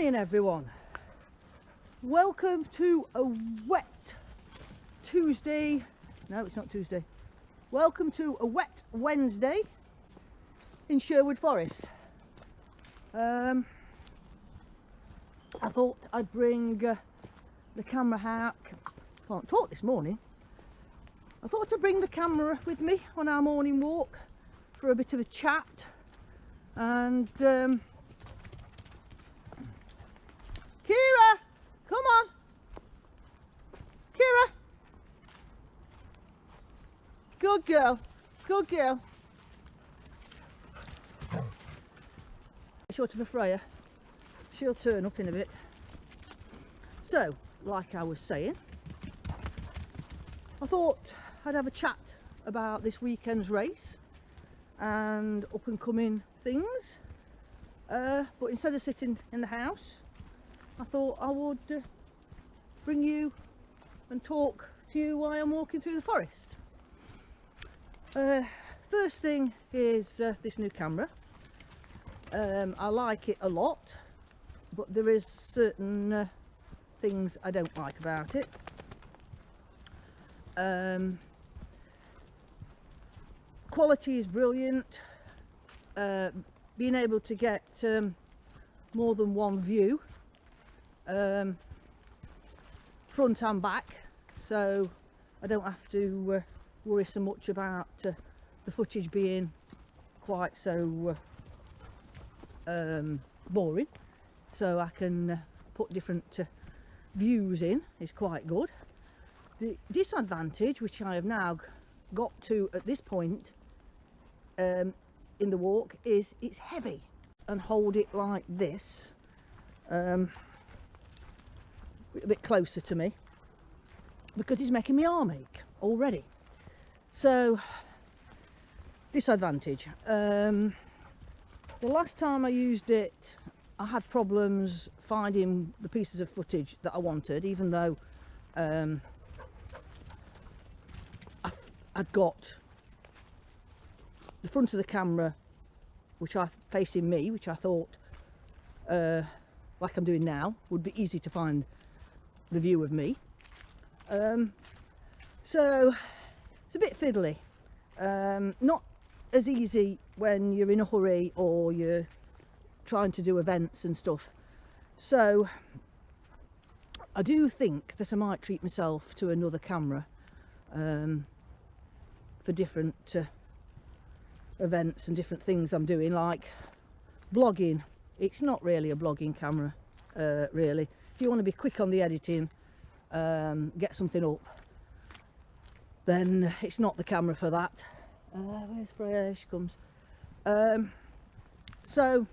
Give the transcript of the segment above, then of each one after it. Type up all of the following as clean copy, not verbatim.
morning everyone, welcome to a wet Tuesday. No, it's not Tuesday. Welcome to a wet Wednesday in Sherwood Forest. I thought I'd bring the camera out. Can't talk this morning. I thought I'd bring the camera with me on our morning walk for a bit of a chat, and Kira, come on. Kira, good girl, good girl. Short of a Freya, she'll turn up in a bit. So, like I was saying, I thought I'd have a chat about this weekend's race and up and coming things, but instead of sitting in the house, I thought I would bring you and talk to you while I'm walking through the forest. First thing is this new camera. I like it a lot, but there is certain things I don't like about it. Quality is brilliant. Being able to get more than one view, front and back, so I don't have to worry so much about the footage being quite so boring, so I can put different views in. Is quite good. The disadvantage, which I have now got to at this point in the walk, is it's heavy, and hold it like this a bit closer to me, because it's making my arm ache already. So disadvantage. The last time I used it, I had problems finding the pieces of footage that I wanted, even though I'd got the front of the camera, which I facing me, which I thought, like I'm doing now, would be easy to find the view of me. So it's a bit fiddly. Not as easy when you're in a hurry or you're trying to do events and stuff. So I do think that I might treat myself to another camera for different events and different things I'm doing, like blogging. It's not really a blogging camera, really. If you want to be quick on the editing, get something up, then it's not the camera for that. Where's Freya? There she comes. So,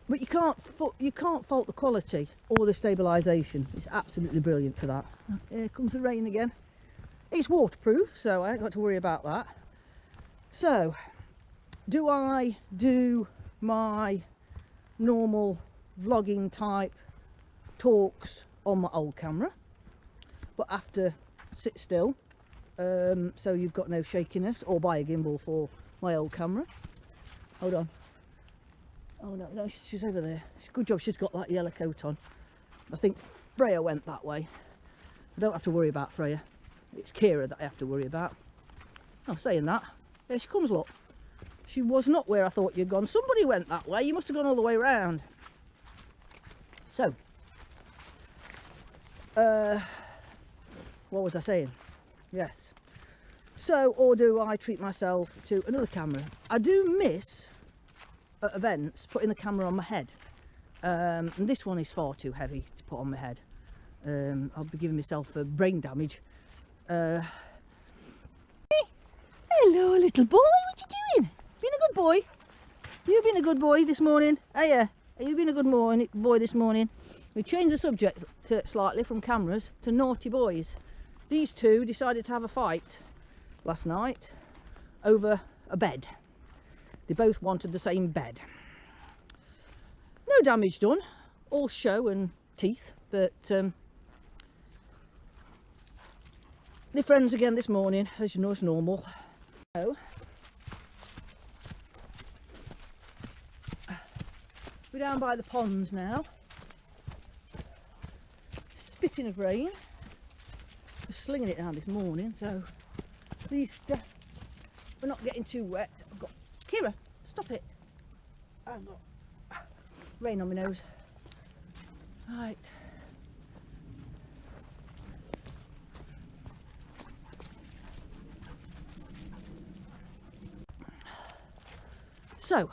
but you can't fault the quality or the stabilisation. It's absolutely brilliant for that. Here comes the rain again. It's waterproof, so I ain't got to worry about that. So, do I do my normal vlogging type talks on my old camera, but after sit still, so you've got no shakiness, or buy a gimbal for my old camera? Hold on. Oh no, she's over there. Good job she's got that yellow coat on. I think Freya went that way. I don't have to worry about Freya. It's Kira that I have to worry about. Oh, saying that, there she comes, look. She was not where I thought you'd gone. Somebody went that way. You must have gone all the way around. So, what was I saying? Yes. So, or do I treat myself to another camera? I do miss, at events, putting the camera on my head. And this one is far too heavy to put on my head. I'll be giving myself brain damage. Hello, little boy. What you doing? Been a good boy? You've been a good boy this morning. Oh yeah, you've been a good boy this morning. We changed the subject slightly from cameras to naughty boys. These two decided to have a fight last night over a bed. They both wanted the same bed. No damage done, all show and teeth, but they're friends again this morning, as you know, it's normal. So We're down by the ponds now. Spitting of rain. We're slinging it down this morning, so at least we're not getting too wet. I've got Kira, stop it. I've got rain on my nose. Right. So,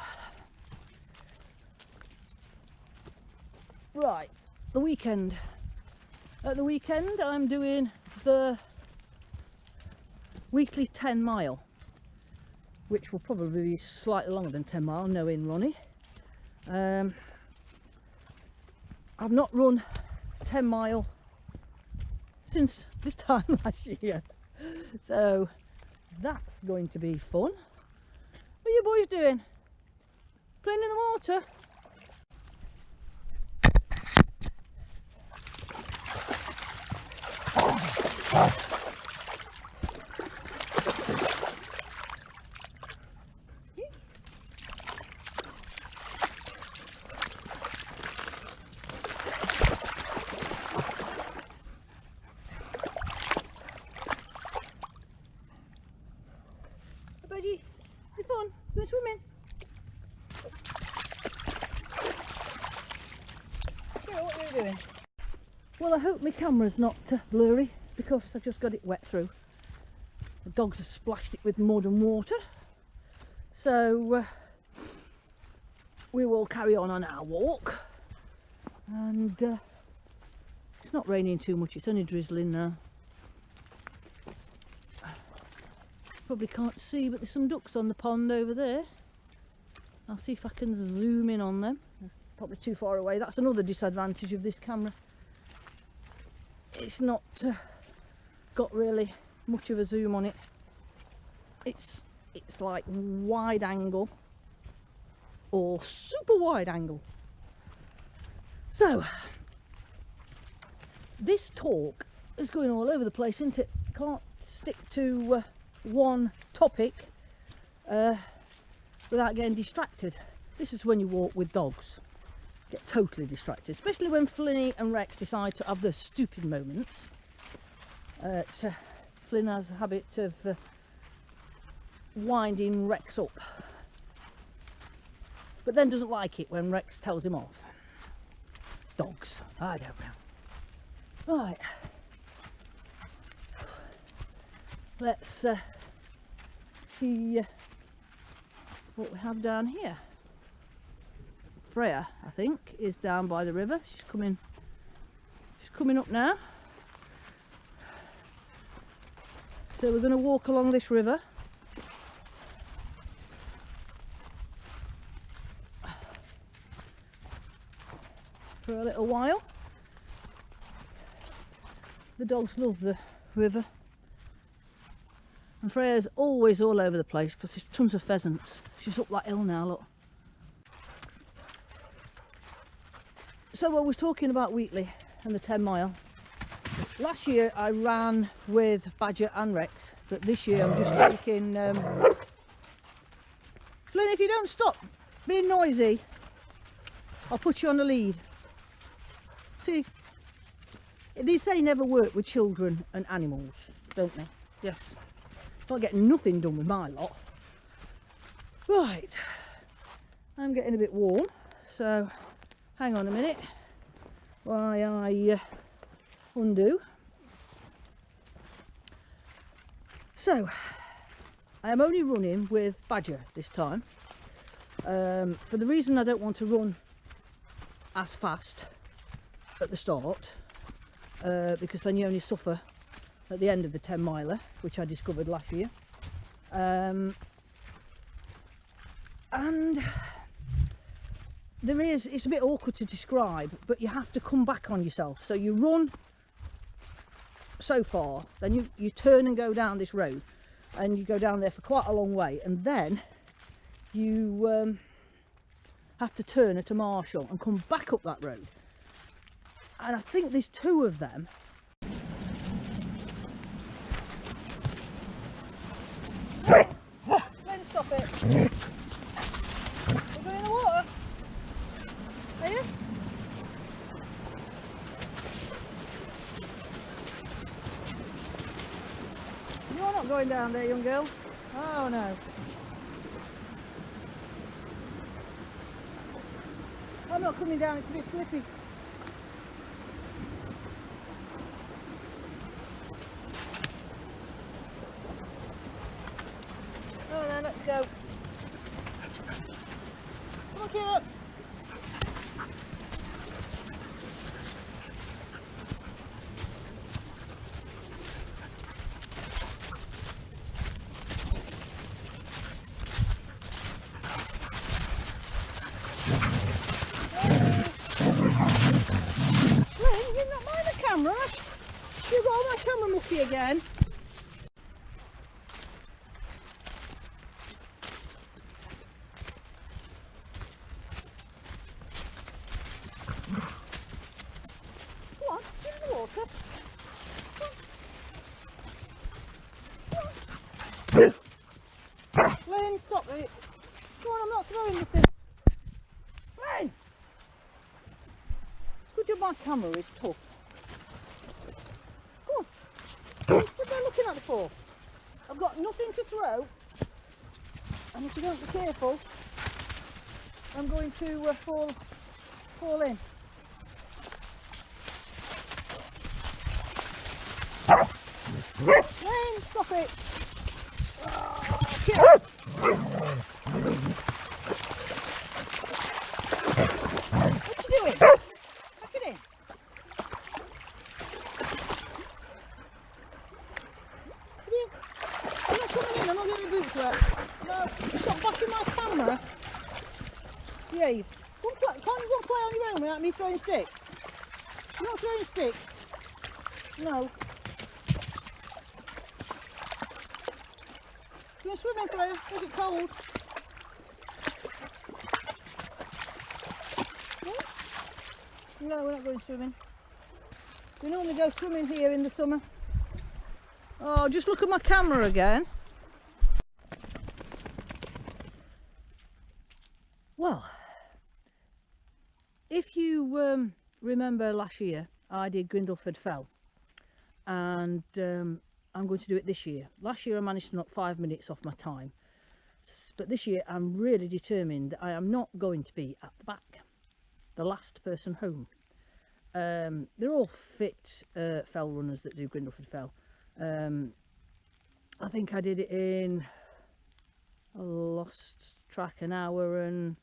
right, the weekend. At the weekend I'm doing the weekly 10 mile, which will probably be slightly longer than 10 mile, knowing Ronnie. I've not run 10 mile since this time last year, so that's going to be fun. What are you boys doing? Playing in the water? Budgie, it's fun. You want swimming? Yeah, what are you doing? Well, I hope my camera's not blurry because I've just got it wet through. The dogs have splashed it with mud and water. So we will carry on our walk. And it's not raining too much, it's only drizzling now. Probably can't see, but there's some ducks on the pond over there. I'll see if I can zoom in on them. They're probably too far away. That's another disadvantage of this camera. It's not got really much of a zoom on it. It's like wide angle or super wide angle. So this talk is going all over the place, isn't it? Can't stick to one topic without getting distracted. This is when you walk with dogs. Get totally distracted, especially when Flinny and Rex decide to have their stupid moments. Flynn has a habit of winding Rex up, but then doesn't like it when Rex tells him off. Dogs, I don't know. Right, let's see what we have down here. Freya, I think, is down by the river. She's coming up now. So we're going to walk along this river. For a little while. The dogs love the river. And Freya's always all over the place because there's tons of pheasants. She's up that hill now, look. So I was talking about Wheatley and the 10 mile. Last year I ran with Badger and Rex, but this year I'm just taking... Flynn, if you don't stop being noisy, I'll put you on the lead. See, they say never work with children and animals, don't they? Yes. I'll get nothing done with my lot. Right, I'm getting a bit warm, so hang on a minute while I undo. So I am only running with Badger this time, for the reason I don't want to run as fast at the start, because then you only suffer at the end of the 10 miler, which I discovered last year. And it's a bit awkward to describe, but you have to come back on yourself. So you run so far, then you turn and go down this road, and you go down there for quite a long way, and then you have to turn at a marshal and come back up that road. And I think there's two of them. Then stop it. We're going in the water. not going down there, young girl. Oh no. I'm not coming down, it's a bit slippy. Oh no, let's go. Come on, Kira. Lynn, you're not mind the camera. You've got all my camera mucky again. Come on, get in the water. Lynn, stop it. Come on, I'm not throwing the thing. Lynn! Good job my camera is tough. Come on. What am I looking at it for? I've got nothing to throw. And if you don't be careful, I'm going to fall in. Lynn, stop it. Oh, what you doing? Pack it in. Come here. I'm not coming in, I'm not getting my boots wet. No, stop bashing my camera. Behave. Can't you go and play on your own without me throwing sticks? You're not throwing sticks. No. You're swimming, Freya. Is it cold? Hmm? No, we're not going swimming. We normally go swimming here in the summer. Oh, just look at my camera again. Well, if you remember last year, I did Grindleford Fell, and I'm going to do it this year. Last year I managed to knock 5 minutes off my time, but this year I'm really determined that I am not going to be at the back, the last person home. They're all fit fell runners that do Grindleford Fell. I think I did it in, I lost track, an hour and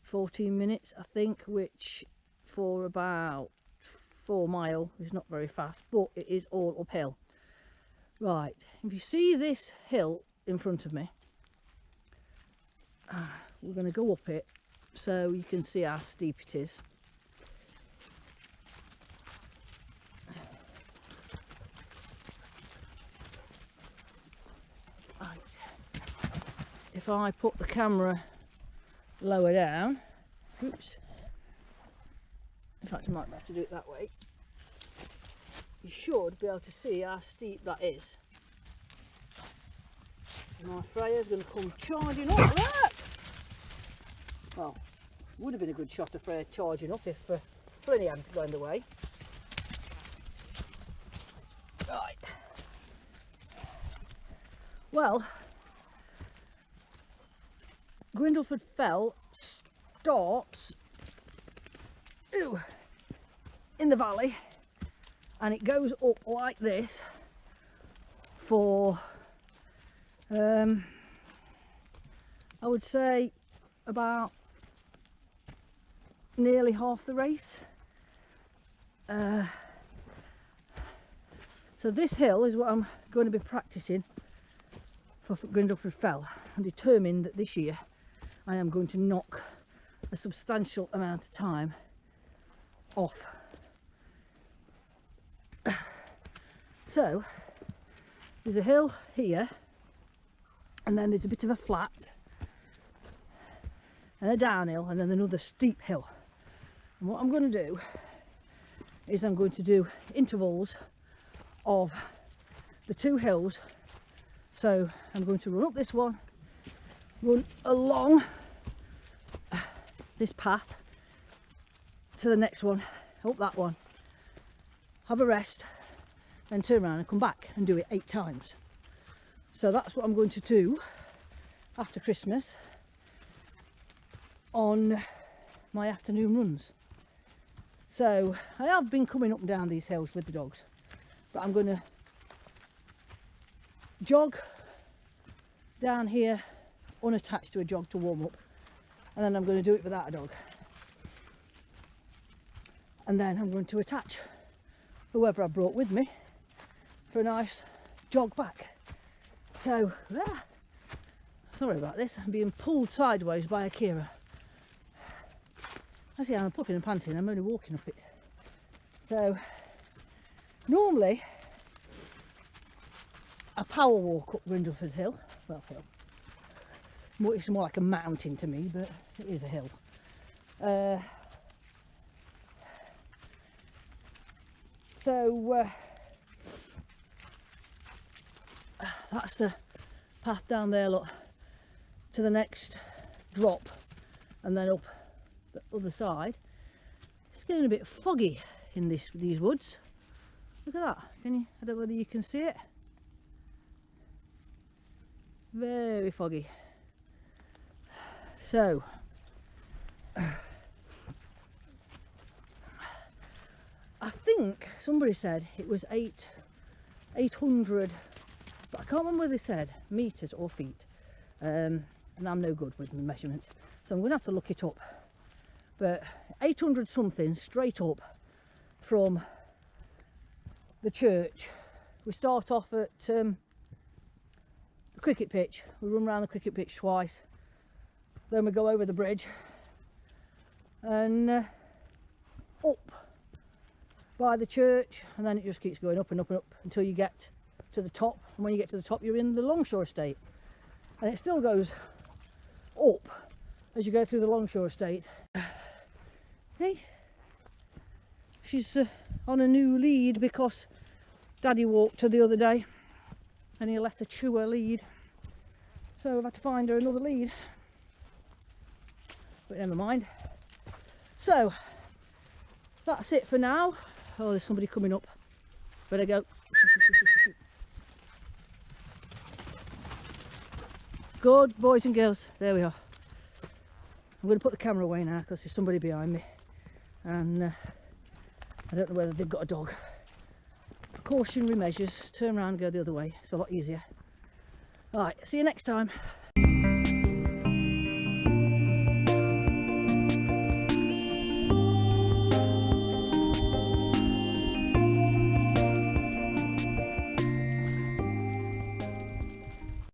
14 minutes I think, which for about 4 miles is not very fast, but it is all uphill. Right, if you see this hill in front of me, we're going to go up it so you can see how steep it is. Right, if I put the camera lower down, oops, in fact I might have to do it that way, you should be able to see how steep that is. My Freya's going to come charging up. Look! Well, would have been a good shot of Freya charging up if Flinny hadn't gone the way. Right. Well, Grindleford Fell starts in the valley and it goes up like this for I would say about nearly half the race. So this hill is what I'm going to be practicing for Grindleford Fell. I'm determined that this year I am going to knock a substantial amount of time off. So there's a hill here, and then there's a bit of a flat and a downhill, and then another steep hill. And what I'm going to do is I'm going to do intervals of the two hills. So I'm going to run up this one, run along this path to the next one, up that one, have a rest, then turn around and come back and do it 8 times. So that's what I'm going to do after Christmas on my afternoon runs. So I have been coming up and down these hills with the dogs, but I'm going to jog down here unattached to a jog to warm up, and then I'm going to do it without a dog, and then I'm going to attach whoever I brought with me for a nice jog back. So sorry about this, I'm being pulled sideways by Akira. I see I'm puffing and panting, I'm only walking up it. So normally I power walk up Brindleford Hill, well, hill. It's more like a mountain to me, but it is a hill. That's the path down there, look, to the next drop, and then up the other side. It's getting a bit foggy in these woods. Look at that. I don't know whether you can see it. Very foggy. So I think somebody said it was 800, but I can't remember whether they said meters or feet, and I'm no good with measurements, so I'm going to have to look it up. But 800 something straight up from the church. We start off at the cricket pitch. We run around the cricket pitch twice, then we go over the bridge and up by the church, and then it just keeps going up and up and up until you get to the top, and when you get to the top you're in the Longshore Estate, and it still goes up as you go through the Longshore Estate. Hey, she's on a new lead because Daddy walked her the other day and he let her chew her lead, so I've had to find her another lead, but never mind. So that's it for now. Oh, there's somebody coming up. Better go. Good boys and girls. There we are. I'm going to put the camera away now because there's somebody behind me, and I don't know whether they've got a dog. Precautionary measures. Turn around and go the other way. It's a lot easier. Alright, see you next time.